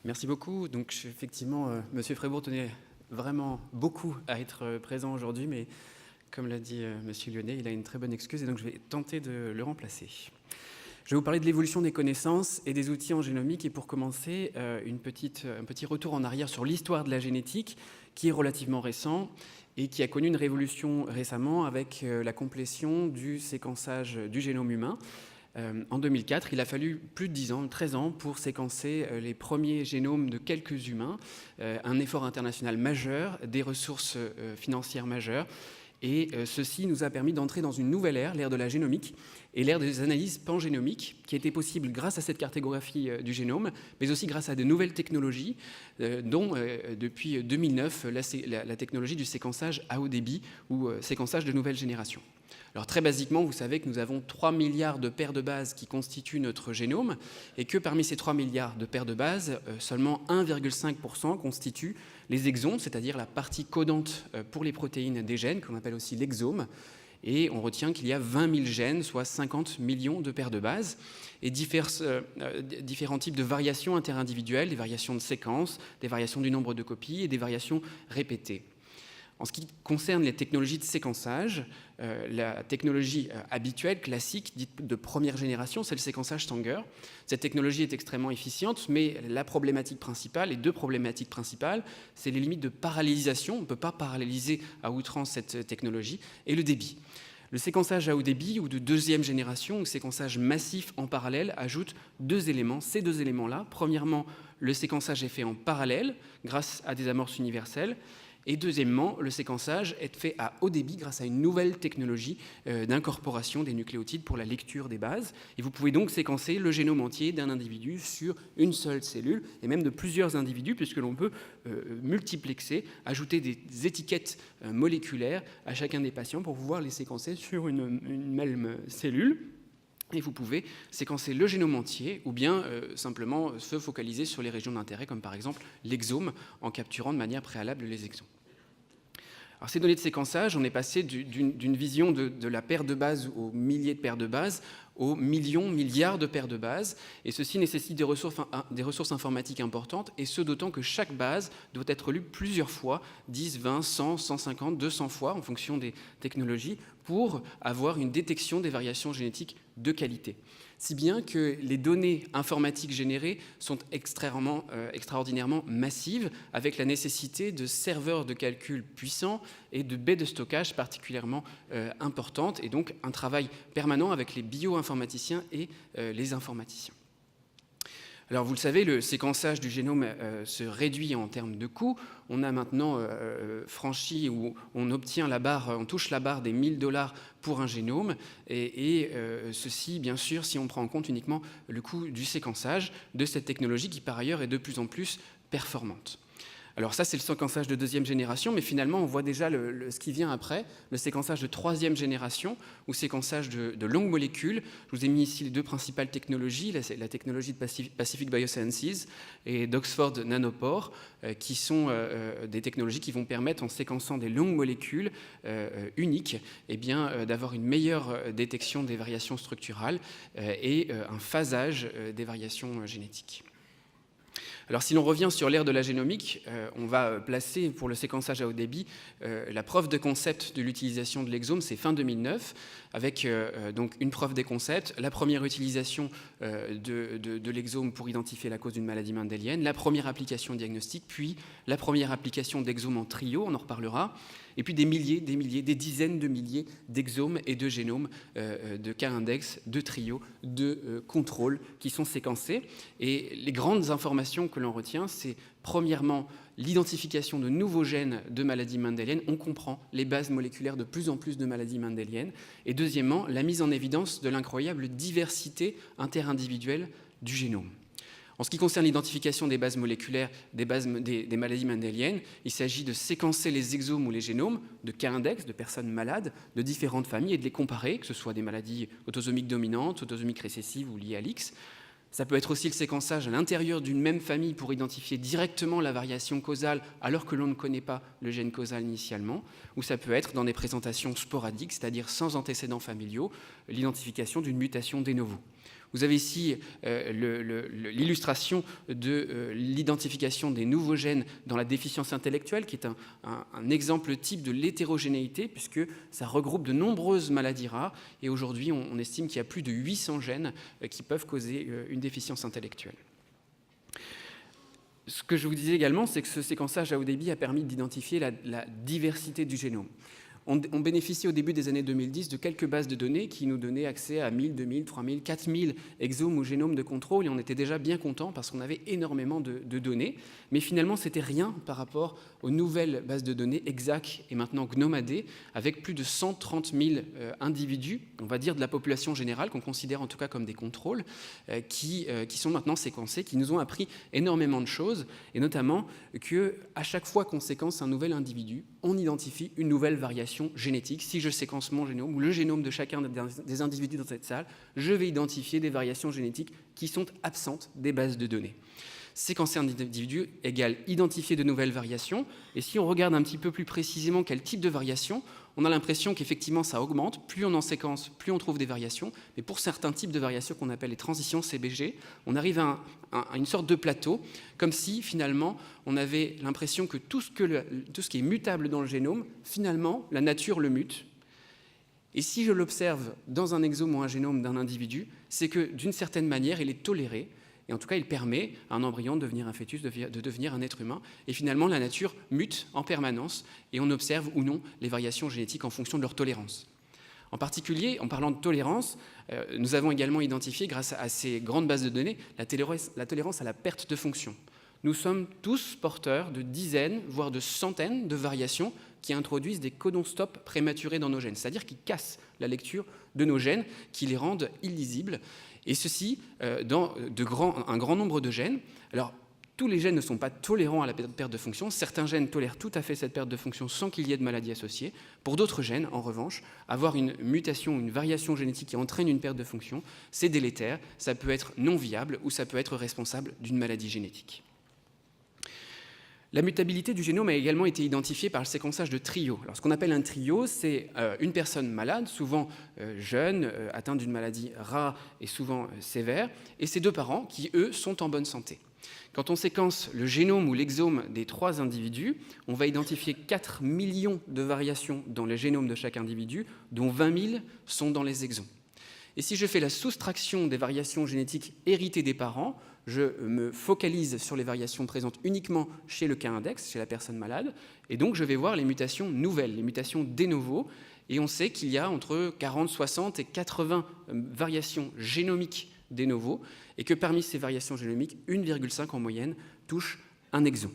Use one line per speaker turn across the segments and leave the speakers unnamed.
Merci beaucoup. Donc, effectivement, Monsieur Frébourg tenait vraiment beaucoup à être présent aujourd'hui, mais comme l'a dit Monsieur Lyonnais, il a une très bonne excuse et donc je vais tenter de le remplacer. Je vais vous parler de l'évolution des connaissances et des outils en génomique et pour commencer, un petit retour en arrière sur l'histoire de la génétique qui est relativement récent et qui a connu une révolution récemment avec la complétion du séquençage du génome humain. En 2004, il a fallu plus de 10 ans, 13 ans, pour séquencer les premiers génomes de quelques humains, un effort international majeur, des ressources financières majeures, et ceci nous a permis d'entrer dans une nouvelle ère, l'ère de la génomique, et l'ère des analyses pangénomiques, qui était possible grâce à cette cartographie du génome, mais aussi grâce à de nouvelles technologies, dont depuis 2009, la technologie du séquençage à haut débit, ou séquençage de nouvelle génération. Alors très basiquement, vous savez que nous avons 3 milliards de paires de bases qui constituent notre génome et que parmi ces 3 milliards de paires de bases, seulement 1,5% constituent les exons, c'est-à-dire la partie codante pour les protéines des gènes, qu'on appelle aussi l'exome. Et on retient qu'il y a 20 000 gènes, soit 50 millions de paires de bases, et différents types de variations interindividuelles, des variations de séquences, des variations du nombre de copies et des variations répétées. En ce qui concerne les technologies de séquençage, la technologie habituelle, classique, dite de première génération, c'est le séquençage Sanger. Cette technologie est extrêmement efficiente, mais la problématique principale, les deux problématiques principales, c'est les limites de parallélisation. On ne peut pas paralléliser à outrance cette technologie, et le débit. Le séquençage à haut débit ou de deuxième génération, ou séquençage massif en parallèle, ajoute deux éléments. Ces deux éléments-là, premièrement, le séquençage est fait en parallèle grâce à des amorces universelles. Et deuxièmement, le séquençage est fait à haut débit grâce à une nouvelle technologie d'incorporation des nucléotides pour la lecture des bases. Et vous pouvez donc séquencer le génome entier d'un individu sur une seule cellule, et même de plusieurs individus, puisque l'on peut multiplexer, ajouter des étiquettes moléculaires à chacun des patients pour pouvoir les séquencer sur une même cellule. Et vous pouvez séquencer le génome entier ou bien simplement se focaliser sur les régions d'intérêt, comme par exemple l'exome, en capturant de manière préalable les exons. Alors, ces données de séquençage, on est passé d'une vision de la paire de bases aux milliers de paires de bases aux millions, milliards de paires de bases, et ceci nécessite des ressources informatiques importantes, et ce d'autant que chaque base doit être lue plusieurs fois, 10, 20, 100, 150, 200 fois, en fonction des technologies, pour avoir une détection des variations génétiques de qualité. Si bien que les données informatiques générées sont extraordinairement massives, avec la nécessité de serveurs de calcul puissants et de baies de stockage particulièrement importantes, et donc un travail permanent avec les bioinformaticiens et les informaticiens. Alors vous le savez, le séquençage du génome se réduit en termes de coûts. On a maintenant franchi, ou on touche la barre des $1000 pour un génome, et ceci, bien sûr, si on prend en compte uniquement le coût du séquençage de cette technologie qui, par ailleurs, est de plus en plus performante. Alors ça, c'est le séquençage de deuxième génération, mais finalement, on voit déjà ce qui vient après, le séquençage de troisième génération, ou séquençage de longues molécules. Je vous ai mis ici les deux principales technologies, la technologie de Pacific Biosciences et d'Oxford Nanopore, qui sont des technologies qui vont permettre, en séquençant des longues molécules uniques, d'avoir une meilleure détection des variations structurales et un phasage des variations génétiques. Alors si l'on revient sur l'ère de la génomique, on va placer pour le séquençage à haut débit la preuve de concept de l'utilisation de l'exome, c'est fin 2009, avec donc une preuve des concepts, la première utilisation de l'exome pour identifier la cause d'une maladie mendélienne, la première application diagnostique, puis la première application d'exome en trio, on en reparlera, et puis des dizaines de milliers d'exomes et de génomes, de cas index, de trio, de contrôle qui sont séquencés. Et les grandes informations que l'on retient, c'est premièrement l'identification de nouveaux gènes de maladies mendéliennes. On comprend les bases moléculaires de plus en plus de maladies mendéliennes. Et deuxièmement, la mise en évidence de l'incroyable diversité interindividuelle du génome. En ce qui concerne l'identification des bases moléculaires des maladies mendéliennes, il s'agit de séquencer les exomes ou les génomes de cas index, de personnes malades de différentes familles et de les comparer, que ce soit des maladies autosomiques dominantes, autosomiques récessives ou liées à l'X. Ça peut être aussi le séquençage à l'intérieur d'une même famille pour identifier directement la variation causale alors que l'on ne connaît pas le gène causal initialement, ou ça peut être dans des présentations sporadiques, c'est-à-dire sans antécédents familiaux, l'identification d'une mutation de novo. Vous avez ici l'illustration de l'identification des nouveaux gènes dans la déficience intellectuelle, qui est un exemple type de l'hétérogénéité, puisque ça regroupe de nombreuses maladies rares. Et aujourd'hui, on estime qu'il y a plus de 800 gènes qui peuvent causer une déficience intellectuelle. Ce que je vous disais également, c'est que ce séquençage à haut débit a permis d'identifier la diversité du génome. On bénéficiait au début des années 2010 de quelques bases de données qui nous donnaient accès à 1000, 2000, 3000, 4000 exomes ou génomes de contrôle, et on était déjà bien content parce qu'on avait énormément de données. Mais finalement, c'était rien par rapport aux nouvelles bases de données, EXAC et maintenant GNOMAD, avec plus de 130 000 individus, on va dire de la population générale, qu'on considère en tout cas comme des contrôles, qui sont maintenant séquencés, qui nous ont appris énormément de choses, et notamment qu'à chaque fois qu'on séquence un nouvel individu, on identifie une nouvelle variation génétique. Si je séquence mon génome ou le génome de chacun des individus dans cette salle, je vais identifier des variations génétiques qui sont absentes des bases de données. Séquencer un individu égale identifier de nouvelles variations. Et si on regarde un petit peu plus précisément quel type de variation, on a l'impression qu'effectivement ça augmente. Plus on en séquence, plus on trouve des variations. Mais pour certains types de variations qu'on appelle les transitions CBG, on arrive à une sorte de plateau, comme si finalement on avait l'impression que tout ce qui est mutable dans le génome, finalement la nature le mute. Et si je l'observe dans un exome ou un génome d'un individu, c'est que d'une certaine manière il est toléré. Et en tout cas, il permet à un embryon de devenir un fœtus, de devenir un être humain. Et finalement, la nature mute en permanence et on observe ou non les variations génétiques en fonction de leur tolérance. En particulier, en parlant de tolérance, nous avons également identifié, grâce à ces grandes bases de données, la tolérance à la perte de fonction. Nous sommes tous porteurs de dizaines, voire de centaines de variations qui introduisent des codons stop prématurés dans nos gènes, c'est-à-dire qui cassent la lecture de nos gènes, qui les rendent illisibles. Et ceci dans un grand nombre de gènes. Alors, tous les gènes ne sont pas tolérants à la perte de fonction. Certains gènes tolèrent tout à fait cette perte de fonction sans qu'il y ait de maladie associée. Pour d'autres gènes, en revanche, avoir une mutation, une variation génétique qui entraîne une perte de fonction, c'est délétère, ça peut être non viable ou ça peut être responsable d'une maladie génétique. La mutabilité du génome a également été identifiée par le séquençage de trio. Alors, ce qu'on appelle un trio, c'est une personne malade, souvent jeune, atteinte d'une maladie rare et souvent sévère, et ses deux parents qui, eux, sont en bonne santé. Quand on séquence le génome ou l'exome des 3 individus, on va identifier 4 millions de variations dans le génome de chaque individu, dont 20 000 sont dans les exomes. Et si je fais la soustraction des variations génétiques héritées des parents, je me focalise sur les variations présentes uniquement chez le cas index, chez la personne malade, et donc je vais voir les mutations nouvelles, les mutations de novo, et on sait qu'il y a entre 40, 60 et 80 variations génomiques de novo, et que parmi ces variations génomiques, 1,5 en moyenne touche un exome.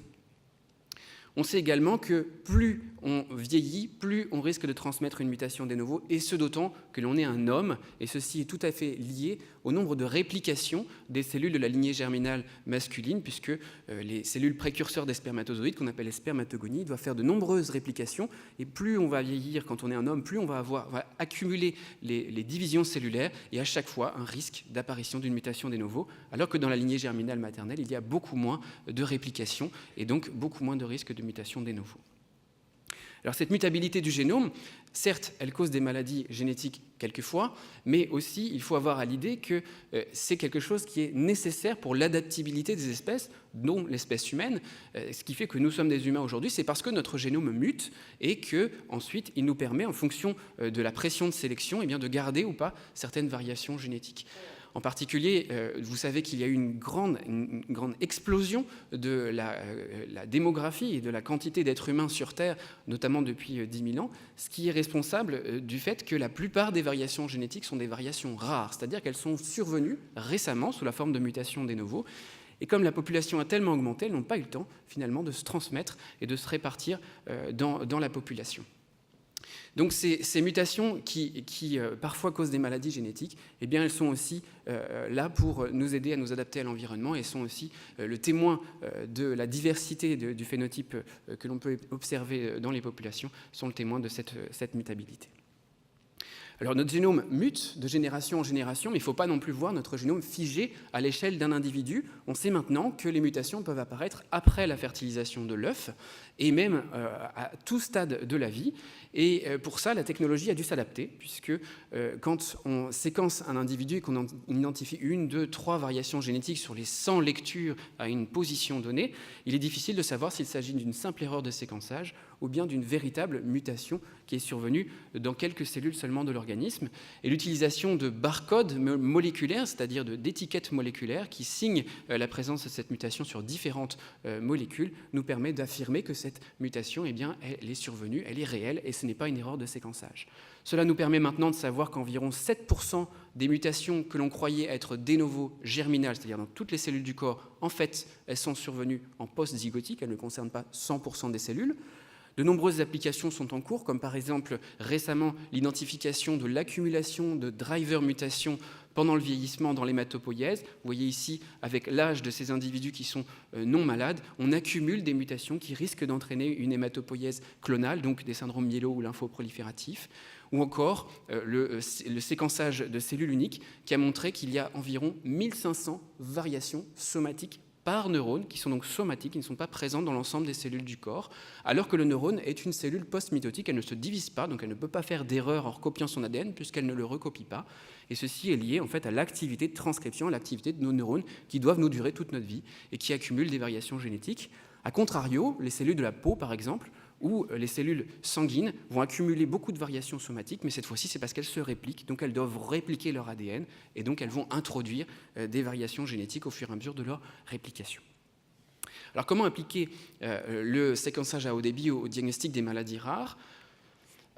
On sait également que plus on vieillit, plus on risque de transmettre une mutation de novo, et ce d'autant que l'on est un homme, et ceci est tout à fait lié au nombre de réplications des cellules de la lignée germinale masculine, puisque les cellules précurseurs des spermatozoïdes, qu'on appelle les spermatogonies, doivent faire de nombreuses réplications, et plus on va vieillir quand on est un homme, plus on va accumuler les divisions cellulaires, et à chaque fois un risque d'apparition d'une mutation de novo, alors que dans la lignée germinale maternelle, il y a beaucoup moins de réplications, et donc beaucoup moins de risques de mutation de novo. Alors cette mutabilité du génome, certes, elle cause des maladies génétiques quelquefois, mais aussi il faut avoir à l'idée que c'est quelque chose qui est nécessaire pour l'adaptabilité des espèces, dont l'espèce humaine. Ce qui fait que nous sommes des humains aujourd'hui, c'est parce que notre génome mute et que ensuite il nous permet, en fonction de la pression de sélection, eh bien, de garder ou pas certaines variations génétiques. En particulier, vous savez qu'il y a eu une grande explosion de la démographie et de la quantité d'êtres humains sur Terre, notamment depuis 10 000 ans, ce qui est responsable du fait que la plupart des variations génétiques sont des variations rares, c'est-à-dire qu'elles sont survenues récemment sous la forme de mutations de novo. Et comme la population a tellement augmenté, elles n'ont pas eu le temps, finalement, de se transmettre et de se répartir dans la population. Donc ces mutations qui parfois causent des maladies génétiques, eh bien elles sont aussi là pour nous aider à nous adapter à l'environnement et sont aussi le témoin de la diversité du phénotype que l'on peut observer dans les populations, sont le témoin de cette mutabilité. Alors notre génome mute de génération en génération, mais il ne faut pas non plus voir notre génome figé à l'échelle d'un individu. On sait maintenant que les mutations peuvent apparaître après la fertilisation de l'œuf et même à tout stade de la vie. Et pour ça, la technologie a dû s'adapter, puisque quand on séquence un individu et qu'on identifie 1, 2, 3 variations génétiques sur les 100 lectures à une position donnée, il est difficile de savoir s'il s'agit d'une simple erreur de séquençage ou bien d'une véritable mutation qui est survenue dans quelques cellules seulement de l'organisme. Et l'utilisation de barcodes moléculaires, c'est-à-dire d'étiquettes moléculaires qui signent la présence de cette mutation sur différentes molécules, nous permet d'affirmer que cette mutation, eh bien, elle est survenue, elle est réelle, et ce n'est pas une erreur de séquençage. Cela nous permet maintenant de savoir qu'environ 7% des mutations que l'on croyait être de novo germinales, c'est-à-dire dans toutes les cellules du corps, en fait, elles sont survenues en post-zygotique, elles ne concernent pas 100% des cellules. De nombreuses applications sont en cours, comme par exemple récemment l'identification de l'accumulation de drivers mutations pendant le vieillissement dans l'hématopoïèse. Vous voyez ici, avec l'âge de ces individus qui sont non malades, on accumule des mutations qui risquent d'entraîner une hématopoïèse clonale, donc des syndromes myélo- ou lymphoprolifératifs. Ou encore le séquençage de cellules uniques qui a montré qu'il y a environ 1500 variations somatiques par neurone, qui sont donc somatiques, qui ne sont pas présentes dans l'ensemble des cellules du corps, alors que le neurone est une cellule post-mitotique, elle ne se divise pas, donc elle ne peut pas faire d'erreur en recopiant son ADN, puisqu'elle ne le recopie pas. Et ceci est lié en fait à l'activité de transcription, à l'activité de nos neurones, qui doivent nous durer toute notre vie, et qui accumulent des variations génétiques. A contrario, les cellules de la peau, par exemple, où les cellules sanguines vont accumuler beaucoup de variations somatiques, mais cette fois-ci, c'est parce qu'elles se répliquent, donc elles doivent répliquer leur ADN, et donc elles vont introduire des variations génétiques au fur et à mesure de leur réplication. Alors, comment appliquer le séquençage à haut débit au diagnostic des maladies rares ?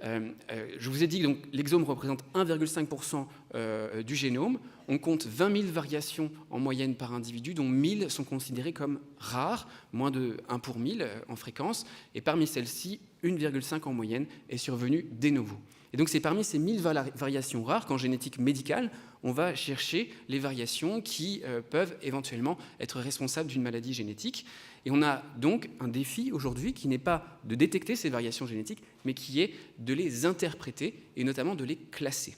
Je vous ai dit que l'exome représente 1,5% du génome. On compte 20 000 variations en moyenne par individu, dont 1000 sont considérées comme rares, moins de 1 pour 1000 en fréquence. Et parmi celles-ci, 1,5 en moyenne est survenue de novo. Et donc c'est parmi ces 1000 variations rares qu'en génétique médicale, on va chercher les variations qui peuvent éventuellement être responsables d'une maladie génétique. Et on a donc un défi aujourd'hui qui n'est pas de détecter ces variations génétiques, mais qui est de les interpréter et notamment de les classer.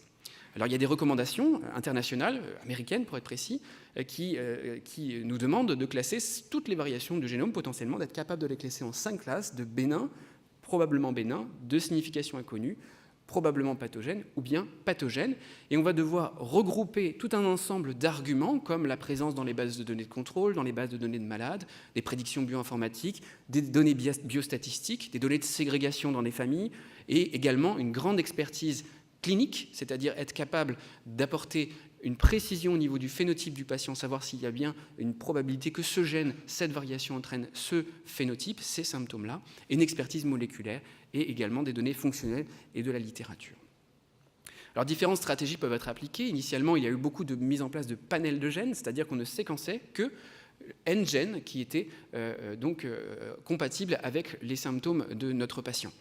Alors il y a des recommandations internationales, américaines pour être précis, qui nous demandent de classer toutes les variations du génome, potentiellement d'être capable de les classer en 5 classes, de bénin, probablement bénin, de signification inconnue, probablement pathogène ou bien pathogène. Et on va devoir regrouper tout un ensemble d'arguments comme la présence dans les bases de données de contrôle, dans les bases de données de malades, des prédictions bioinformatiques, des données biostatistiques, des données de ségrégation dans les familles et également une grande expertise clinique, c'est-à-dire être capable d'apporter une précision au niveau du phénotype du patient, savoir s'il y a bien une probabilité que ce gène, cette variation entraîne ce phénotype, ces symptômes-là, et une expertise moléculaire et également des données fonctionnelles et de la littérature. Alors, différentes stratégies peuvent être appliquées. Initialement, il y a eu beaucoup de mise en place de panels de gènes, c'est-à-dire qu'on ne séquençait que N gènes qui étaient compatibles avec les symptômes de notre patient.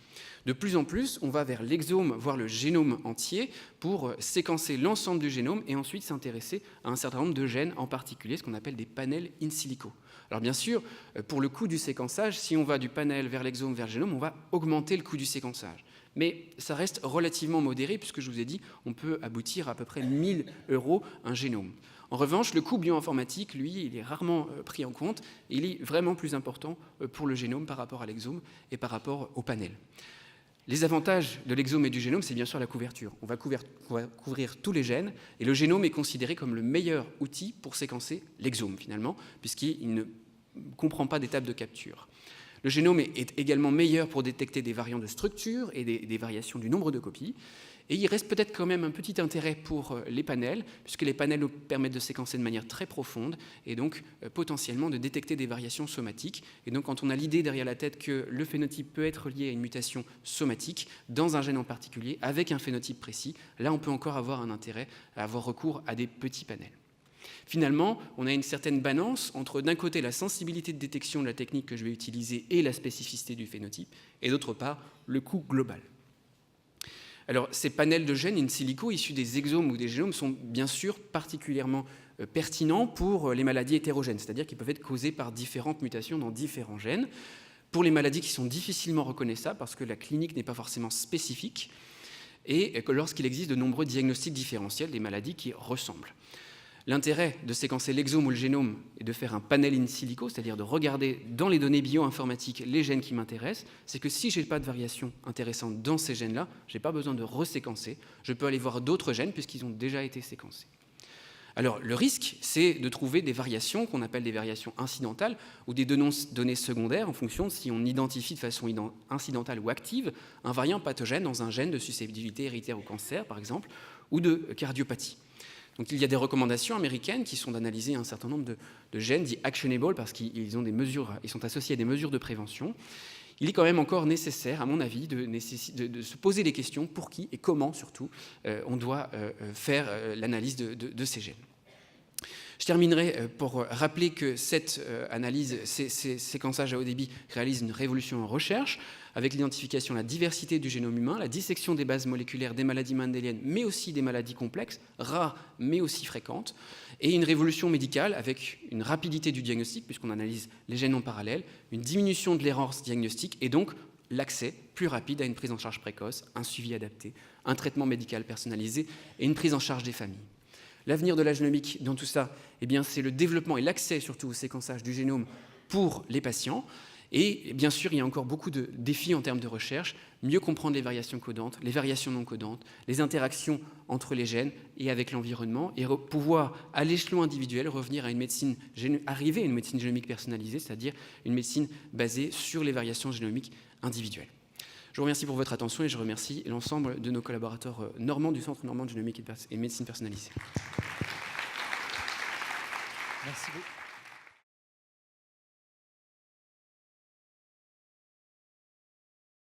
De plus en plus, on va vers l'exome, voire le génome entier, pour séquencer l'ensemble du génome et ensuite s'intéresser à un certain nombre de gènes, en particulier ce qu'on appelle des panels in silico. Alors bien sûr, pour le coût du séquençage, si on va du panel vers l'exome, vers le génome, on va augmenter le coût du séquençage. Mais ça reste relativement modéré, puisque je vous ai dit, on peut aboutir à peu près 1 000 € un génome. En revanche, le coût bioinformatique, lui, il est rarement pris en compte. Il est vraiment plus important pour le génome par rapport à l'exome et par rapport au panel. Les avantages de l'exome et du génome, c'est bien sûr la couverture. On va couvrir tous les gènes, et le génome est considéré comme le meilleur outil pour séquencer l'exome, finalement, puisqu'il ne comprend pas d'étape de capture. Le génome est également meilleur pour détecter des variants de structure et des variations du nombre de copies. Et il reste peut-être quand même un petit intérêt pour les panels, puisque les panels nous permettent de séquencer de manière très profonde et donc potentiellement de détecter des variations somatiques. Et donc quand on a l'idée derrière la tête que le phénotype peut être lié à une mutation somatique dans un gène en particulier, avec un phénotype précis, là on peut encore avoir un intérêt à avoir recours à des petits panels. Finalement, on a une certaine balance entre d'un côté la sensibilité de détection de la technique que je vais utiliser et la spécificité du phénotype, et d'autre part le coût global. Alors, ces panels de gènes in silico issus des exomes ou des génomes sont bien sûr particulièrement pertinents pour les maladies hétérogènes, c'est-à-dire qu'ils peuvent être causés par différentes mutations dans différents gènes. Pour les maladies qui sont difficilement reconnaissables parce que la clinique n'est pas forcément spécifique, et lorsqu'il existe de nombreux diagnostics différentiels des maladies qui ressemblent. L'intérêt de séquencer l'exome ou le génome est de faire un panel in silico, c'est-à-dire de regarder dans les données bioinformatiques les gènes qui m'intéressent. C'est que si je n'ai pas de variation intéressante dans ces gènes-là, je n'ai pas besoin de reséquencer. Je peux aller voir d'autres gènes puisqu'ils ont déjà été séquencés. Alors, le risque, c'est de trouver des variations qu'on appelle des variations incidentales ou des données secondaires en fonction de si on identifie de façon incidentale ou active un variant pathogène dans un gène de susceptibilité héréditaire au cancer, par exemple, ou de cardiopathie. Donc, il y a des recommandations américaines qui sont d'analyser un certain nombre de gènes dits actionable parce qu'ils ont ils sont associés à des mesures de prévention. Il est quand même encore nécessaire, à mon avis, de se poser des questions pour qui et comment, surtout, on doit faire l'analyse de ces gènes. Je terminerai pour rappeler que cette analyse, ces séquençages à haut débit réalisent une révolution en recherche, avec l'identification de la diversité du génome humain, la dissection des bases moléculaires des maladies mendéliennes, mais aussi des maladies complexes, rares, mais aussi fréquentes, et une révolution médicale avec une rapidité du diagnostic, puisqu'on analyse les gènes en parallèle, une diminution de l'errance diagnostique, et donc l'accès plus rapide à une prise en charge précoce, un suivi adapté, un traitement médical personnalisé et une prise en charge des familles. L'avenir de la génomique dans tout ça, eh bien, c'est le développement et l'accès surtout au séquençage du génome pour les patients. Et bien sûr, il y a encore beaucoup de défis en termes de recherche, mieux comprendre les variations codantes, les variations non codantes, les interactions entre les gènes et avec l'environnement, et pouvoir, à l'échelon individuel, revenir à arriver à une médecine génomique personnalisée, c'est-à-dire une médecine basée sur les variations génomiques individuelles. Je vous remercie pour votre attention et je remercie l'ensemble de nos collaborateurs normands du Centre normand de génomique et médecine personnalisée.
Merci beaucoup.